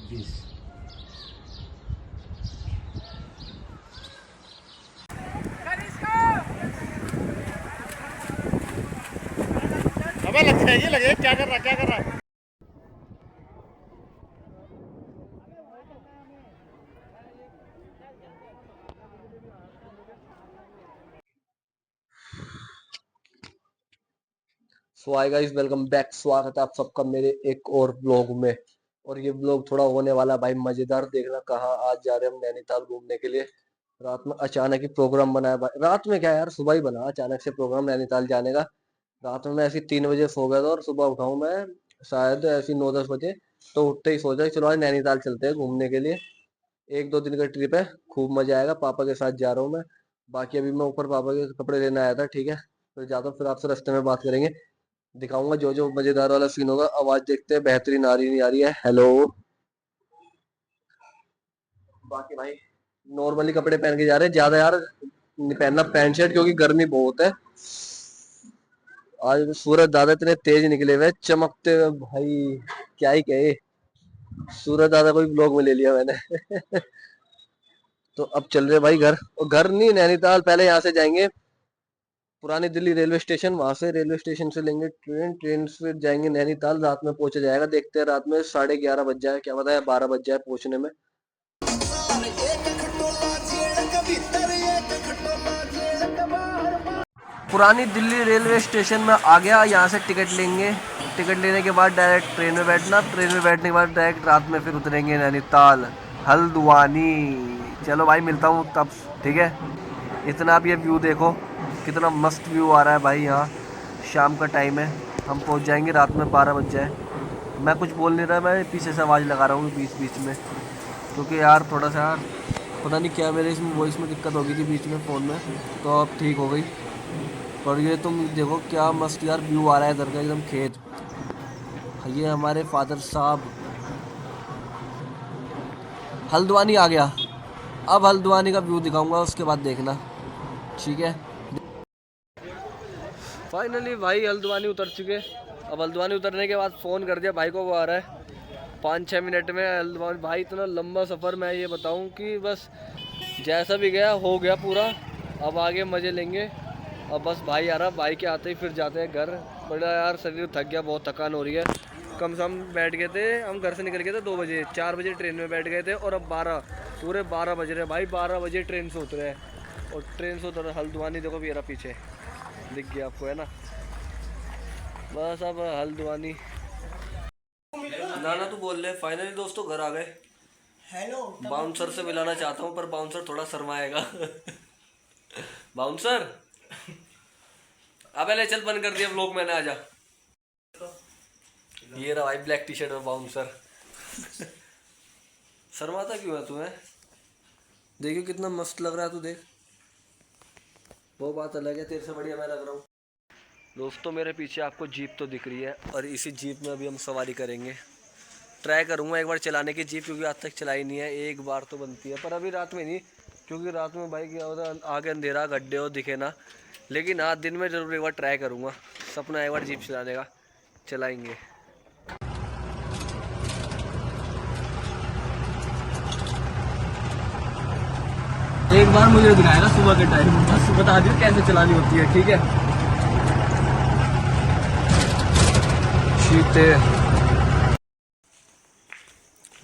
26। अबे लग जाएगी, लगे क्या कर रहा क्या कर रहा। सो हाय गाइस, वेलकम बैक। स्वागत है आप सबका मेरे एक और ब्लॉग में। और ये ब्लॉग थोड़ा होने वाला भाई मजेदार। देखना कहाँ आज जा रहे हैं हम, नैनीताल घूमने के लिए। रात में अचानक ही प्रोग्राम बनाया भाई। रात में क्या यार, सुबह ही बना अचानक से प्रोग्राम नैनीताल जाने का। रात में मैं ऐसे 3 बजे सो गया था और सुबह उठा हूँ मैं शायद ऐसी 9-10 बजे। तो उठते ही सोचा कि चलो आज नैनीताल चलते हैं घूमने के लिए। 1-2 दिन का ट्रिप है, खूब मजा आएगा। पापा के साथ जा रहा हूँ मैं। बाकी अभी मैं ऊपर पापा के कपड़े लेने आया था, ठीक है। फिर जाता हूँ, फिर आपसे रास्ते में बात करेंगे, दिखाऊंगा जो जो मजेदार वाला सीन होगा। आवाज देखते हैं बेहतरीन आ रही नहीं आ रही है। हेलो। बाकी भाई नॉर्मली कपड़े पहन के जा रहे हैं, ज्यादा यार नहीं पहनना पैंट शर्ट, क्योंकि गर्मी बहुत है। आज सूरज दादा इतने तेज निकले हुए चमकते हुए भाई, क्या ही कहे। सूरज दादा को भी ब्लॉग में ले लिया मैंने। तो अब चल रहे भाई घर, और घर नहीं नैनीताल। पहले यहाँ से जाएंगे पुरानी दिल्ली रेलवे स्टेशन, वहां से रेलवे स्टेशन से लेंगे ट्रेन, ट्रेन से जाएंगे नैनीताल। रात में पहुंचा जाएगा, देखते हैं रात में 11:30 बज जाए, क्या पता है 12 बज जाए पहुंचने में। पुरानी दिल्ली रेलवे स्टेशन में आ गया। यहाँ से टिकट लेंगे, टिकट लेने के बाद डायरेक्ट ट्रेन में बैठना, ट्रेन में बैठने के बाद डायरेक्ट रात में फिर उतरेंगे नैनीताल हल्द्वानी। चलो भाई मिलता हूँ तब, ठीक है। इतना आप ये व्यू देखो, कितना मस्त व्यू आ रहा है भाई यहाँ। शाम का टाइम है, हम पहुँच जाएंगे रात में 12 बज जाए। मैं कुछ बोल नहीं रहा, मैं पीछे से आवाज़ लगा रहा हूँ बीच बीच में, क्योंकि यार थोड़ा सा यार पता नहीं क्या मेरे इसमें वॉइस में दिक्कत हो गई थी बीच में फ़ोन में, तो अब ठीक हो गई। और ये तुम देखो क्या मस्त यार व्यू आ रहा है इधर का, एकदम खेत। ये हमारे फादर साहब। हल्द्वानी आ गया, अब हल्द्वानी का व्यू दिखाऊंगा, उसके बाद देखना, ठीक है। फाइनली भाई हल्द्वानी उतर चुके। अब हल्द्वानी उतरने के बाद फ़ोन कर दिया भाई को, वो आ रहा है 5-6 मिनट में हल्द्वानी। भाई इतना लंबा सफ़र, मैं ये बताऊं कि बस जैसा भी गया हो गया पूरा। अब आगे मज़े लेंगे। अब बस भाई आ रहा, भाई के आते ही फिर जाते हैं घर। बड़ा यार शरीर थक गया, बहुत थकान हो रही है। कम से कम बैठ गए थे, हम घर से निकल गए थे 2 बजे, 4 बजे ट्रेन में बैठ गए थे, और अब पूरे 12 बज रहे हैं भाई। 12 बजे ट्रेन से उतरे हैं, और ट्रेन से उतर हल्द्वानी देखो मेरा पीछे दिख गया आपको, है ना। बस अब हल्द्वानी नाना तो बोल रहे। फाइनली दोस्तों घर आ गए। हेलो। बाउंसर से मिलाना चाहता हूँ, पर बाउंसर थोड़ा शर्माएगा। बाउंसर, अबे ले चल, बंद कर दिया व्लॉग मैंने, आजा। ये रहा भाई ब्लैक टी शर्ट में बाउंसर। शर्माता क्यों है तुम्हें? देखियो कितना मस्त लग रहा है तू, देख। वो बात अलग है, तेरे से बढ़िया मैं लग रहा हूँ। दोस्तों मेरे पीछे आपको जीप तो दिख रही है, और इसी जीप में अभी हम सवारी करेंगे। ट्राई करूँगा एक बार चलाने की जीप, क्योंकि आज तक चलाई नहीं है। एक बार तो बनती है, पर अभी रात में नहीं, क्योंकि रात में बाइक क्या होता है, आगे अंधेरा, गड्ढे हो दिखे ना। लेकिन हाँ दिन में ज़रूर एक बार ट्राई करूँगा। सपना एक बार जीप चलाने का, चलाएंगे। एक बार मुझे दिखाएगा सुबह के टाइम, बस बता दियो कैसे चलानी होती है, ठीक है। चीते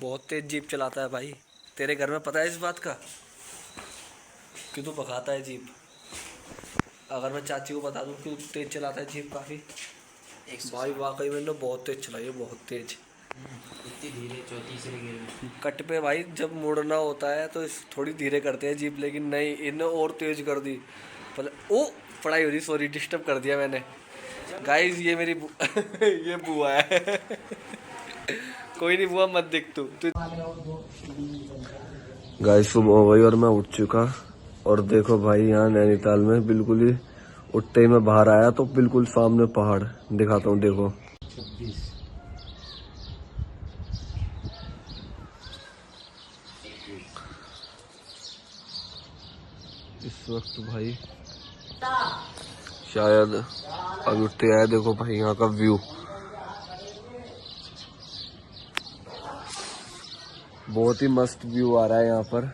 बहुत तेज जीप चलाता है भाई। तेरे घर में पता है इस बात का कि तू भगाता है जीप? अगर मैं चाची को बता दूं कि तू तेज चलाता है जीप काफ़ी। भाई वाकई मैंने बहुत तेज चलाई है, बहुत तेज। इतनी धीरे, तीसरे गियर में कट पे भाई जब मुड़ना होता है तो थोड़ी धीरे करते हैं जीप, लेकिन नहीं, इन्हें और तेज कर दी। ओ पढ़ाई हो रही, सॉरी डिस्टर्ब कर दिया मैंने। गाइस ये मेरी ये बुआ है। कोई नहीं बुआ, मत दिख तू। गाइस सुबह हो गई और मैं उठ चुका। और देखो भाई यहाँ नैनीताल में बिल्कुल ही उठते ही मैं बाहर आया तो बिल्कुल सामने पहाड़ दिखाता हूँ, देखो। 26। इस वक्त भाई शायद अभी उठते आए। देखो भाई यहाँ का व्यू, बहुत ही मस्त व्यू आ रहा है यहाँ पर।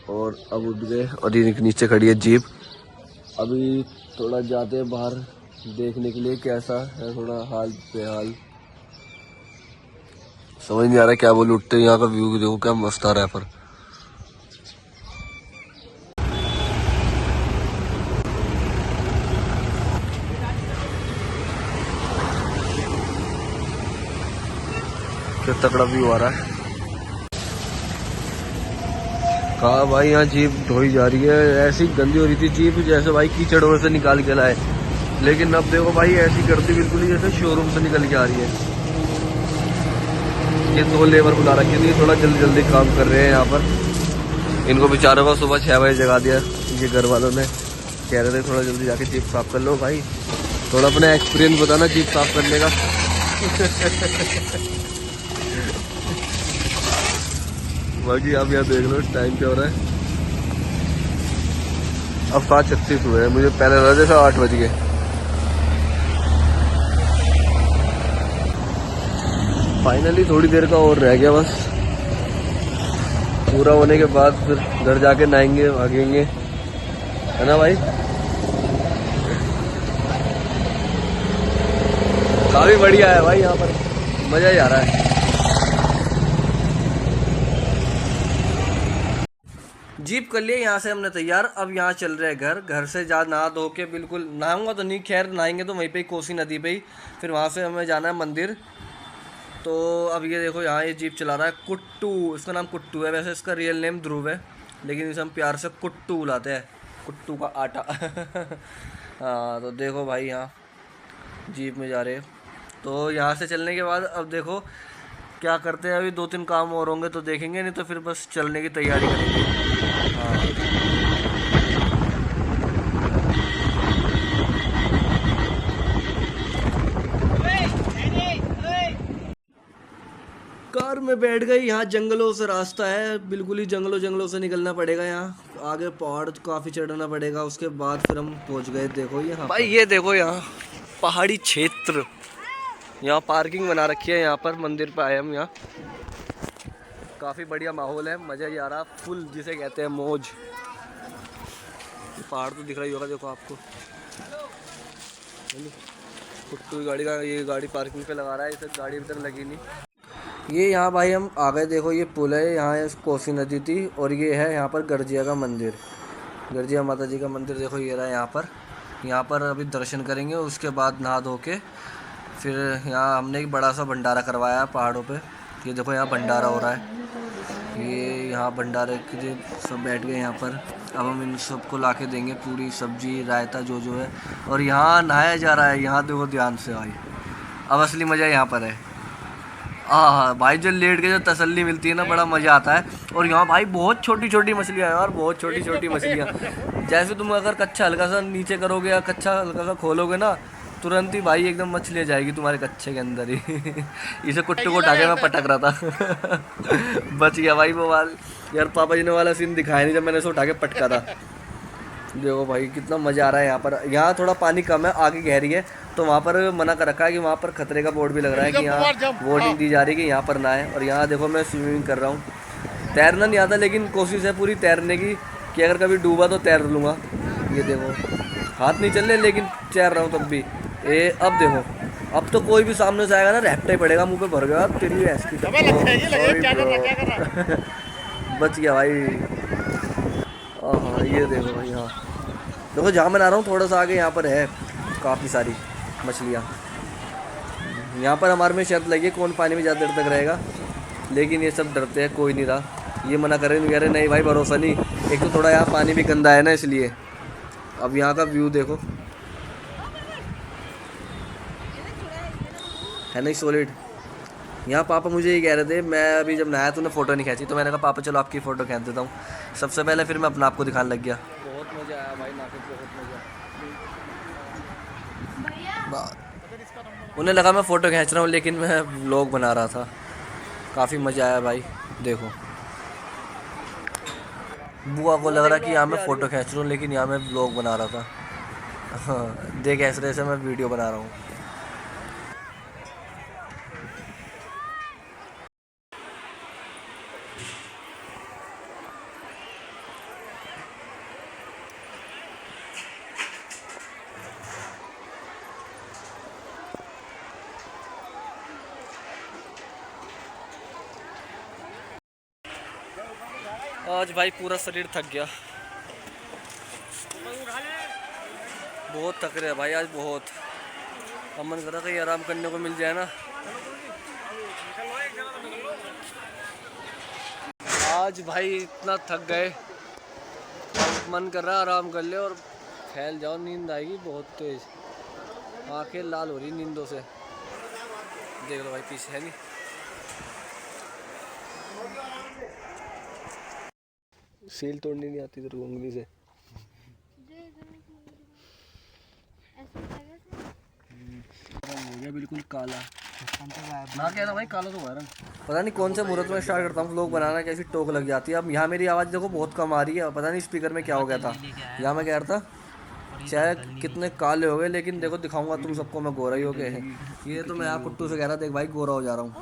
और अब उठ गए और ये नीचे खड़ी है जीप। अभी थोड़ा जाते हैं बाहर देखने के लिए कैसा है थोड़ा हाल बेहाल। समझ नहीं आ रहा क्या बोलूं। उठते यहाँ का व्यू देखो क्या मस्त आ रहा है पर। क्या तगड़ा व्यू आ रहा है। कहा भाई यहाँ जीप धोई जा रही है। ऐसी गंदी हो रही थी जीप जैसे भाई कीचड़ में से निकाल के लाए। लेकिन अब देखो भाई ऐसी करती बिल्कुल ही जैसे शोरूम से निकल के आ रही है। ये 2 लेबर बुला रखी थी थोड़ा जल्दी जल्दी काम कर रहे हैं यहाँ पर। इनको बेचारों को सुबह 6 बजे जगा दिया ये घर वालों ने। कह रहे थे थोड़ा जल्दी जाके जीप साफ कर लो भाई। थोड़ा अपना एक्सपीरियंस बताना जीप साफ करने का। बाकी आप यहाँ देख लो टाइम क्या हो रहा है। अब 7:36 हुए हैं। मुझे पहले लगा था 8 बज गए। फाइनली थोड़ी देर का और रह गया बस। पूरा होने के बाद फिर घर जाके नहाएंगे भागेंगे, है ना भाई। काफी बढ़िया है भाई यहाँ पर, मजा ही आ रहा है। जीप कर लिए यहाँ से हमने तैयार। अब यहाँ चल रहे हैं घर से जा नहा धो के बिल्कुल। नहाऊंगा तो नहीं, खैर नहाएंगे तो वहीं पे ही कोसी नदी पे ही। फिर वहाँ से हमें जाना है मंदिर। तो अब ये देखो यहाँ ये जीप चला रहा है कुट्टू। इसका नाम कुट्टू है, वैसे इसका रियल नेम ध्रुव है लेकिन इसे हम प्यार से कुट्टू बुलाते हैं, कुट्टू का आटा। हाँ तो देखो भाई यहाँ जीप में जा रहे हैं। तो यहाँ से चलने के बाद अब देखो क्या करते हैं। अभी 2-3 काम और होंगे तो देखेंगे, नहीं तो फिर बस चलने की तैयारी करेंगे। हाँ कार में बैठ गई। यहाँ जंगलों से रास्ता है, बिल्कुल ही जंगलों से निकलना पड़ेगा। यहाँ आगे पहाड़ काफ़ी चढ़ना पड़ेगा, उसके बाद फिर हम पहुँच गए। देखो यहाँ भाई, ये देखो यहाँ पहाड़ी क्षेत्र। यहाँ पार्किंग बना रखी है। यहाँ पर मंदिर पे आए हम। यहाँ काफ़ी बढ़िया माहौल है, मज़ा ही आ रहा फुल, जिसे कहते हैं मौज। पहाड़ तो दिख रही होगा देखो आपको। कुट्टू की गाड़ी का, ये गाड़ी पार्किंग पे लगा रहा है, इसे गाड़ी अभी तक लगी नहीं। ये यहाँ भाई हम आ गए। देखो ये पुल है, यहाँ कोसी नदी थी। और ये है यहाँ पर गर्जिया का मंदिर, गर्जिया माता जी का मंदिर। देखो ये रहा यहाँ पर। यहाँ पर अभी दर्शन करेंगे, उसके बाद नहा धो के फिर यहाँ हमने एक बड़ा सा भंडारा करवाया है पहाड़ों पे। ये देखो यहाँ भंडारा हो रहा है। ये यहाँ भंडारे के लिए सब बैठ गए यहाँ पर। अब हम इन सबको ला के देंगे पूरी सब्जी रायता जो जो है। और यहाँ नहाया जा रहा है। यहाँ देखो ध्यान से भाई, अब असली मज़ा यहाँ पर है। हाँ भाई, जो लेट के जो तसल्ली मिलती है ना, बड़ा मज़ा आता है। और यहाँ भाई बहुत छोटी छोटी मछलियाँ हैं यार, बहुत छोटी छोटी मछलियाँ। जैसे तुम अगर कच्चा हल्का सा नीचे करोगे या कच्चा हल्का सा खोलोगे ना, तुरंत ही भाई एकदम मछलियाँ जाएगी तुम्हारे कच्चे के अंदर ही। इसे कुट्टू को उठा के मैं पटक रहा था। बच गया भाई वो वाल। यार पापा जी ने वाला सीन दिखाया नहीं जब मैंने उसे उठा के पटका था। देखो भाई कितना मज़ा आ रहा है यहाँ पर। यहाँ थोड़ा पानी कम है, आगे गहरी है, तो वहाँ पर मना कर रखा है कि वहाँ पर खतरे का बोर्ड भी लग रहा है कि यहाँ वार्निंग दी जा रही है कि यहाँ पर ना है। और यहाँ देखो मैं स्विमिंग कर रहा हूँ। तैरना नहीं आता लेकिन कोशिश है पूरी तैरने की कि अगर कभी डूबा तो तैर लूँगा। ये देखो हाथ नहीं चल रहे लेकिन तैर रहा हूँ तब भी। अब देखो, अब तो कोई भी सामने से आएगा ना, रैप्टा ही पड़ेगा, मुँह पे भर गया तेरी ऐसी। बच गया भाई। हाँ ये देखो भाई, हाँ देखो जहाँ मैं नहा रहा हूँ थोड़ा सा आगे यहाँ पर है काफ़ी सारी मछलियाँ। यहाँ पर हमारे में शर्त लगी है कौन पानी में ज़्यादा देर तक रहेगा, लेकिन ये सब डरते हैं, कोई नहीं रहा। ये मना कर रहे नहीं भाई भरोसा नहीं। एक तो थोड़ा यहाँ पानी भी गंदा है ना, इसलिए। अब यहाँ का व्यू देखो, है नहीं सॉलिड। यहाँ पापा मुझे ये कह रहे थे, मैं अभी जब नहाया तूने फ़ोटो नहीं खींची, तो मैंने कहा पापा चलो आपकी फ़ोटो खींच देता हूँ सबसे पहले। फिर मैं अपना आपको दिखाने लग गया। बहुत मज़ा आया भाई, नहा के बहुत मज़ा। उन्हें लगा मैं फ़ोटो खींच रहा हूँ लेकिन मैं व्लॉग बना रहा था। काफ़ी मज़ा आया भाई। देखो बुआ को लग रहा कि यहाँ मैं फ़ोटो खींच रहा हूँ लेकिन यहाँ मैं व्लॉग बना रहा था। हाँ देख ऐसे ऐसे मैं वीडियो बना रहा हूँ। आज भाई पूरा शरीर थक गया, बहुत थक रहे हैं भाई आज बहुत। अब मन कर रहा कहीं आराम करने को मिल जाए ना। आज भाई इतना थक गए, अब मन कर रहा है आराम कर ले और फैल जाओ, नींद आएगी बहुत तेज, आंखें लाल हो रही नींदों से। देख लो भाई पीछे है नहीं। सील तोड़नी नहीं आती तेरे को उंगली से। हो गया बिल्कुल काला ना, कह रहा भाई काला तो हुआ रंग। पता नहीं कौन से मुहूर्त में स्टार्ट करता हूँ व्लॉग बनाना, कैसी टोक लग जाती है। अब यहाँ मेरी आवाज़ देखो बहुत कम आ रही है, पता नहीं स्पीकर में क्या हो गया था। यहाँ मैं कह रहा था चाहे कितने काले हो गए, लेकिन देखो दिखाऊंगा तुम सबको मैं गोरा ही हो गए। ये तो मैं यहाँ कुट्टू से कह रहा देख भाई गोरा हो जा रहा हूँ।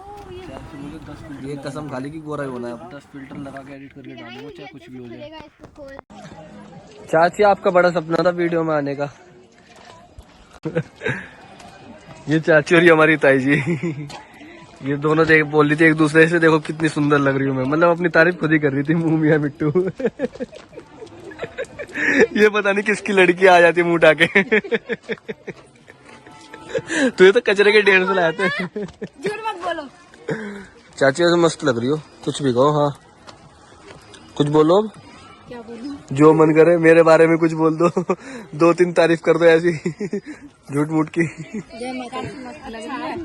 ये कसम खाली की गोरा ही होना है। 10 फिल्टर लगा के एडिट करके डालूंगा चाहे कुछ भी हो जाए। चाची आपका बड़ा सपना था वीडियो में आने का। ये चाची और ये हमारी ताई जी, ये दोनों देख बोल रही थी एक दूसरे से देखो कितनी सुंदर लग रही हूँ मैं, मतलब अपनी तारीफ खुद ही कर रही थी मुंह मियां मिट्टू। ये पता नहीं किसकी लड़की आ जाती है मुंह उठा के। तो ये तो कचरे के ढेर से लाए थे। झूठ मत बोलो। चाची ऐसे मस्त लग रही हो, कुछ भी कहो। हाँ कुछ बोलो अब, क्या बोलूं? जो मन करे मेरे बारे में कुछ बोल दो। 2-3 तारीफ कर दो ऐसी झूठ मूठ की। मस्त लग रही है।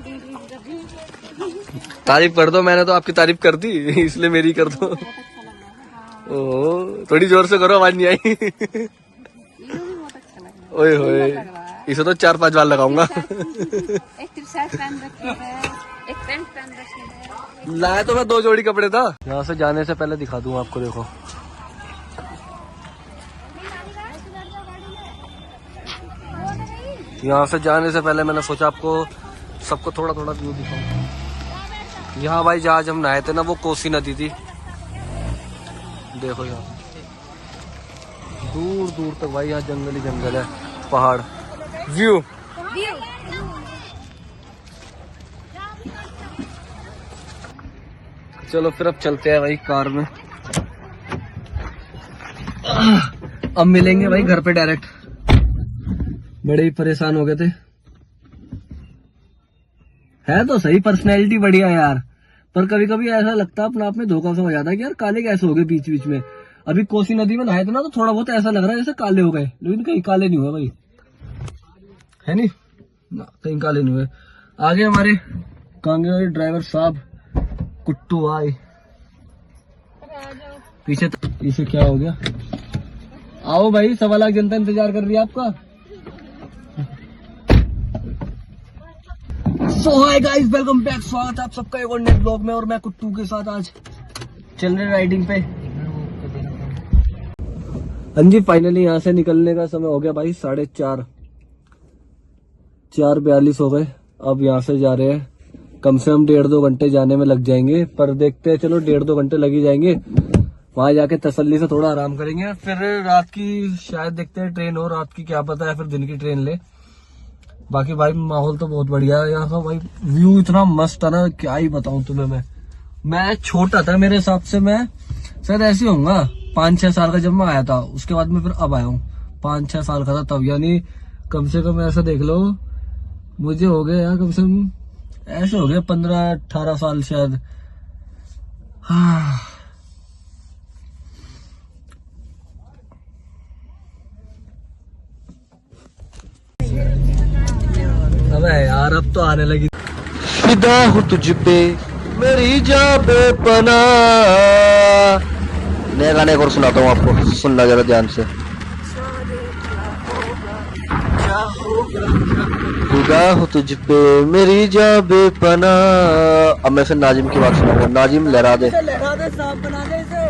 तारीफ कर दो, मैंने तो आपकी तारीफ कर दी इसलिए मेरी कर दो। ओह थोड़ी जोर से करो, आवाज नहीं आई। ओए होए इसे तो 4-5 बार लगाऊंगा। एक शर्ट पहन रखी है, एक पैंट पहन रखी है। लाया तो मैं 2 जोड़ी कपड़े था। यहाँ से जाने से पहले दिखा दूं आपको, देखो यहाँ से जाने से पहले मैंने सोचा आपको सबको थोड़ा थोड़ा व्यू दिखाऊं। यहाँ भाई जहाँ हम नहाए थे ना वो कोसी नदी थी। देखो यहाँ दूर दूर तक भाई, यहाँ जंगल ही जंगल है, पहाड़ व्यू। चलो फिर अब चलते हैं भाई कार में। अब मिलेंगे भाई घर पे डायरेक्ट। बड़े ही परेशान हो गए थे। है तो सही पर्सनैलिटी बढ़िया यार, पर कभी कभी ऐसा लगता है अपने आप में धोखा सा हो जाता है कि यार काले कैसे हो गए बीच बीच में। अभी कोसी नदी में नहाए थे ना तो थोड़ा बहुत ऐसा लग रहा है जैसे काले हो गए, लेकिन कहीं काले नहीं हुए भाई, है नहीं ना, कहीं काले नहीं हुए। आगे हमारे कांगे वाले ड्राइवर साहब कुट्टू आए, पीछे क्या हो गया। आओ भाई, 1.25 लाख जनता इंतजार कर रही है आपका। सो हाय गाइस, वेलकम बैक, स्वागत है आप सबका एक और नए ब्लॉग में। और मैं कुट्टू के साथ आज चल रहे राइडिंग पे। हाँ जी फाइनली यहाँ से निकलने का समय हो गया भाई, 4:30, 4:42 हो गए। अब यहाँ से जा रहे हैं, कम से कम 1.5-2 घंटे जाने में लग जाएंगे, पर देखते हैं चलो 1.5-2 घंटे लग ही जाएंगे। वहां जाके तसल्ली से थोड़ा आराम करेंगे, फिर रात की शायद देखते हैं ट्रेन हो, रात की क्या पता है, फिर दिन की ट्रेन ले। बाकी भाई माहौल तो बहुत बढ़िया है यहाँ का भाई, व्यू इतना मस्त है ना क्या ही बताऊं तुम्हें। मैं छोटा था, मेरे हिसाब से मैं शायद ऐसे होऊंगा 5-6 साल का जब मैं आया था, उसके बाद में फिर अब आया हूँ। 5-6 साल का था तब, यानी कम से कम ऐसा देख लो मुझे हो गया यार, कम से कम ऐसे हो गया 15-18 साल शायद। हाँ अबे यार अब तो आने लगी। फिदा हूँ तुझ पे मेरी जान बेपना। नया गाने और सुनाता हूँ आपको, सुनना जरा ध्यान से। फिदा हूँ तुझ पे मेरी जान बेपना। अब मैं फिर नाजिम की बात सुनाऊंगा। नाजिम लहरा दे, लहरा दे, सांप बना दे इसे।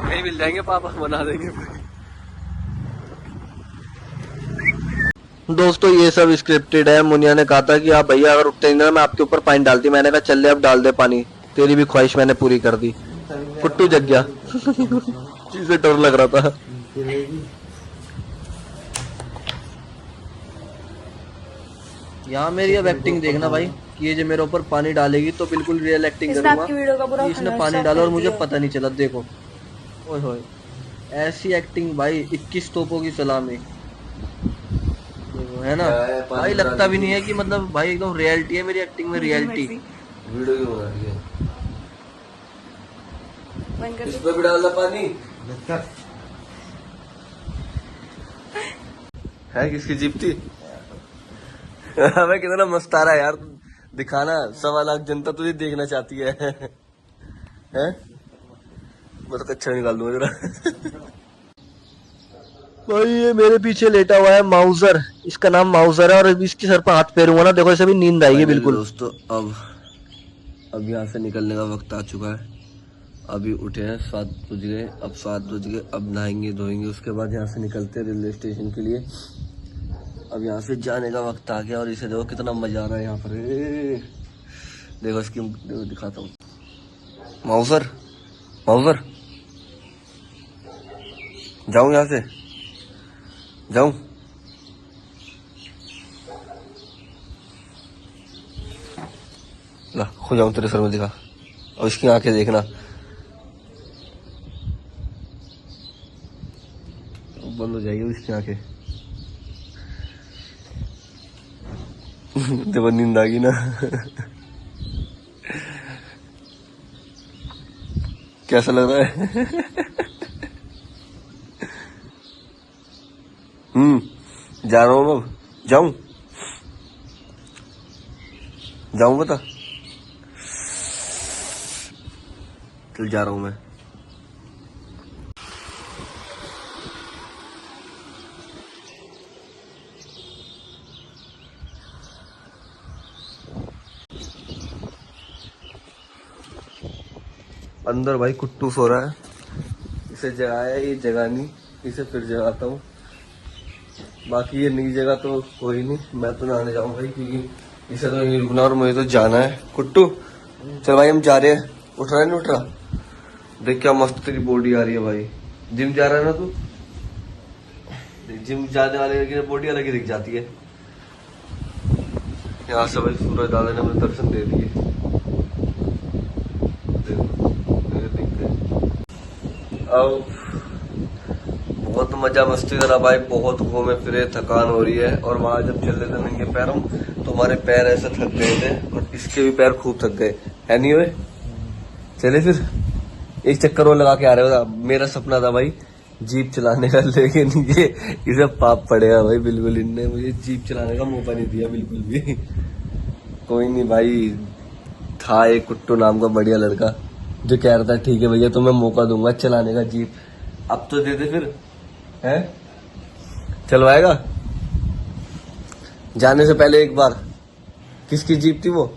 नहीं मिल जाएंगे पापा, बना देंगे। दोस्तों ये सब स्क्रिप्टेड है। मुनिया ने कहा था कि आप भैया अगर उठते नहीं ना मैं आपके ऊपर पानी डालती, मैंने कहा चल ले अब डाल दे पानी, तेरी भी ख्वाहिश मैंने पूरी कर दी। कुट्टू जग गया। इसे डर लग रहा था। यहाँ मेरी अब एक्टिंग देखना भाई कि ये जो मेरे ऊपर पानी डालेगी तो बिल्कुल रियल एक्टिंग करूंगा कि इसने पानी डाला और मुझे पता नहीं चला। देखो ओए होए ऐसी एक्टिंग भाई 21 तोपों की सलामी। देखो है ना भाई, लगता भी नहीं है कि मतलब भाई एकदम रियलिटी है मेरी एक्टिंग में, रियलिटी। वीडियो क्यों बना रही है? इस पे भी डालना पानी है? किसकी जीप थी? हमें कितना मस्त आ रहा है यार, दिखाना। 1.25 लाख जनता तुझे देखना चाहती है। हैं? मैं तो कच्चा निकाल दूंगा जरा। भाई ये मेरे पीछे लेटा हुआ है माउजर, इसका नाम माउजर है, और इसके सर पर हाथ फेरूंगा ना देखो इसे भी नींद आएगी बिल्कुल। दोस्तों अब यहाँ से निकलने का वक्त आ चुका है। अभी उठे हैं 7 बज गए, अब 7 बज गए, अब नहाएंगे धोएंगे, उसके बाद यहाँ से निकलते हैं रेलवे स्टेशन के लिए। अब यहाँ से जाने का वक्त आ गया और इसे देखो कितना मजा आ रहा है यहाँ पर। देखो इसकी दिखाता हूँ। माउजर माउजर जाऊं यहाँ से, जाऊं? ला खो जाऊं तेरे सर में, दिखा। और इसकी आंखें देखना, बंद हो जाएगी इसकी आंखें। देखो नींद आ गई ना। कैसा लग रहा है? जा रहा हूँ अब, जाऊं जाऊं बता? चल जा रहा हूं मैं। अंदर भाई कुट्टू सो रहा है, इसे जगाया, ये जगानी, इसे फिर जगाता हूँ। बाकी ये नई जगह तो कोई नहीं, मैं तो नहाने जाऊँ भाई, क्योंकि इसे तो नहीं रुकना और मुझे तो जाना है। कुट्टू चल भाई हम जा रहे हैं। उठ रहा है नहीं उठ रहा? देख क्या मस्त तेरी बॉडी आ रही है भाई। जिम जा रहा है ना तू? जिम जाने वाले की बॉडी अलग ही दिख जाती है। यहाँ से भाई सूरज दादा ने मुझे दर्शन दे दिए। अब बहुत मजा मस्ती करा भाई, बहुत घूमे फिरे, थकान हो रही है। और वहां जब चल रहे थे नंगे पैरों तो हमारे पैर ऐसे थक गए थे और इसके भी पैर खूब थक गए, है नहीं हुए? चले फिर एक चक्कर और लगा के आ रहे हो। मेरा सपना था भाई जीप चलाने का, लेकिन ये इसे पाप पड़ेगा भाई बिल्कुल। इनने मुझे जीप चलाने का मौका नहीं दिया बिल्कुल भी। कोई नहीं भाई, था एक कुट्टू नाम का बढ़िया लड़का जो कह रहा था ठीक है भैया तुम्हें मौका दूंगा चलाने का जीप। अब तो दे दे फिर, है? चलवाएगा? जाने से पहले एक बार। किसकी जीप थी वो?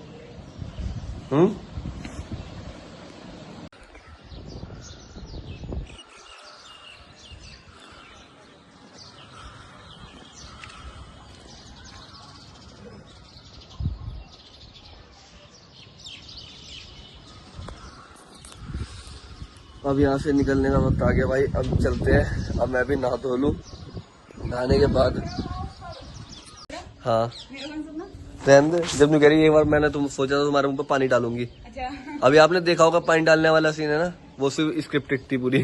अब यहाँ से निकलने का वक्त आ गया भाई, अब चलते हैं। अब मैं भी नहा धो लूं, नहाने के बाद। हाँ रहने दे, जब तू कह रही एक बार मैंने तुम सोचा था तुम्हारे मुंह पे पानी डालूंगी। अभी आपने देखा होगा पानी डालने वाला सीन है ना, वो सिर्फ स्क्रिप्टेड थी पूरी।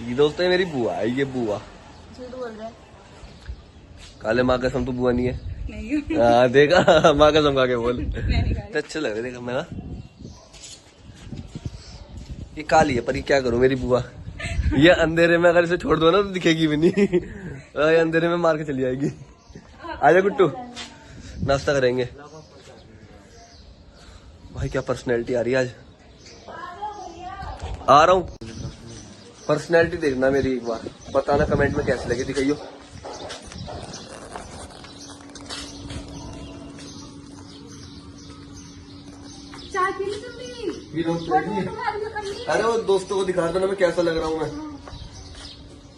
ये दोस्त है मेरी बुआ है, ये बुआ। काले माँ कसम तो बुआ नहीं है। हाँ देखा, माँ कसम खा के बोल। अच्छा लग रहा है देखा मैं ना, ये काली है पर ये क्या करूं मेरी बुआ। ये अंधेरे में अगर इसे छोड़ दो ना तो दिखेगी भी नहीं। ये अंधेरे में मार के चली जाएगी। आजा गुट्टू नाश्ता करेंगे। भाई क्या पर्सनैलिटी आ रही है आज। आ रहा हूँ, पर्सनैलिटी देखना मेरी एक बार, बताना कमेंट में कैसे लगी, दिखाइयो। अरे वो दोस्तों को दिखा दो ना मैं कैसा लग रहा हूँ, मैं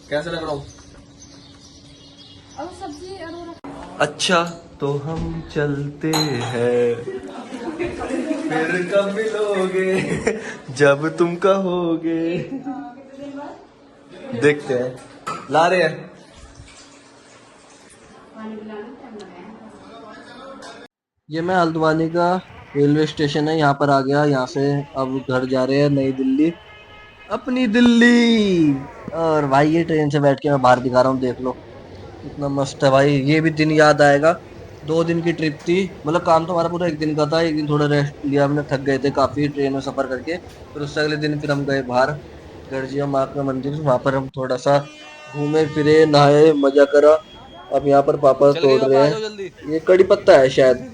कैसा लग रहा हूँ। अच्छा तो हम चलते हैं। फिर कब मिलोगे जब तुम कहोगे। देखते हैं, ला रहे हैं। ये मैं हल्द्वानी का रेलवे स्टेशन है, यहाँ पर आ गया। यहाँ से अब घर जा रहे हैं नई दिल्ली, अपनी दिल्ली। और भाई ये ट्रेन से बैठ के मैं बाहर दिखा रहा हूँ, देख लो कितना मस्त है भाई। ये भी दिन याद आएगा। 2 दिन की ट्रिप थी, मतलब काम तो हमारा पूरा 1 दिन का था। एक दिन थोड़ा रेस्ट लिया हमने, थक गए थे काफ़ी ट्रेन में सफ़र करके। फिर उससे अगले दिन फिर हम गए बाहर, गर्जिया माँ का मंदिर। वहाँ पर हम थोड़ा सा घूमे फिरे, नहाए, मजा करा। अब यहाँ पर पापा तोड़ रहे हैं, ये कड़ी पत्ता है शायद।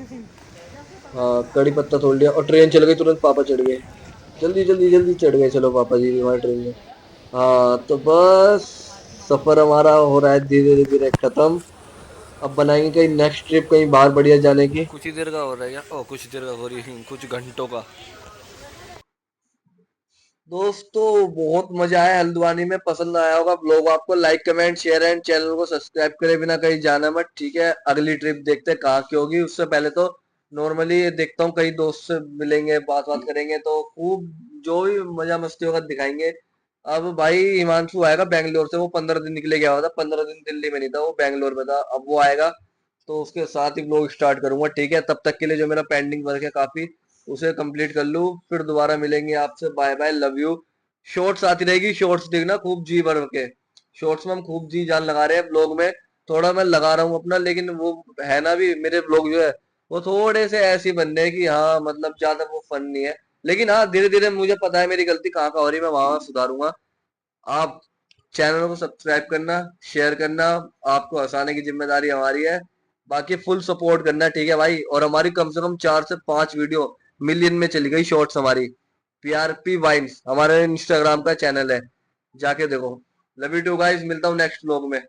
हाँ, कड़ी पत्ता तोड़ लिया और ट्रेन चल गई तुरंत। पापा चढ़ गए, जल्दी जल्दी जल्दी चढ़ गए। चलो पापा जी भी हमारी ट्रेन में। हाँ तो बस सफर हमारा हो रहा है धीरे धीरे खत्म। अब बनाएंगे कहीं नेक्स्ट ट्रिप, कहीं बाहर बढ़िया जाने की। कुछ ही देर का हो रहा है क्या? ओ कुछ देर का हो रही है, कुछ घंटों का। दोस्तों बहुत मजा आया हल्द्वानी में, पसंद आया होगा ब्लॉग आपको। Like comment share and channel को सब्सक्राइब करे बिना कहीं जाना मत, ठीक है? अगली ट्रिप देखते हैं कहाँ की होगी। उससे पहले तो नॉर्मली देखता हूँ कहीं दोस्त से मिलेंगे, बात बात करेंगे, तो खूब जो भी मजा मस्ती होगा दिखाएंगे। अब भाई हिमांशु आएगा बैंगलोर से, वो 15 दिन निकले गया हुआ था। 15 दिन दिल्ली में नहीं था वो, बैंगलोर में था। अब वो आएगा तो उसके साथ ही ब्लॉग स्टार्ट करूंगा, ठीक है? तब तक के लिए जो मेरा पेंडिंग वर्क है काफी, उसे कंप्लीट कर लूँ, फिर दोबारा मिलेंगे आपसे। Bye bye, love you. Shorts आती रहेगी, शॉर्ट्स देखना खूब जी भर के। शॉर्ट्स में हम खूब जी जान लगा रहे हैं, ब्लॉग में थोड़ा मैं लगा रहा हूँ अपना, लेकिन वो है ना भी मेरे ब्लॉग जो है वो थोड़े से ऐसे बनने हैं कि हाँ मतलब ज्यादा वो फन नहीं है। लेकिन हाँ धीरे धीरे मुझे पता है मेरी गलती कहाँ कहाँ हो रही है, मैं वहां सुधारूंगा। आप चैनल को सब्सक्राइब करना, शेयर करना, आपको हंसाने की जिम्मेदारी हमारी है। बाकी फुल सपोर्ट करना, ठीक है भाई? और हमारी कम से कम 4 से 5 वीडियो मिलियन में चली गई शॉर्ट्स हमारी। पीआरपी वाइन्स हमारे इंस्टाग्राम का चैनल है, जाके देखो। लव यू टू गाइस, मिलता हूँ नेक्स्ट व्लॉग में।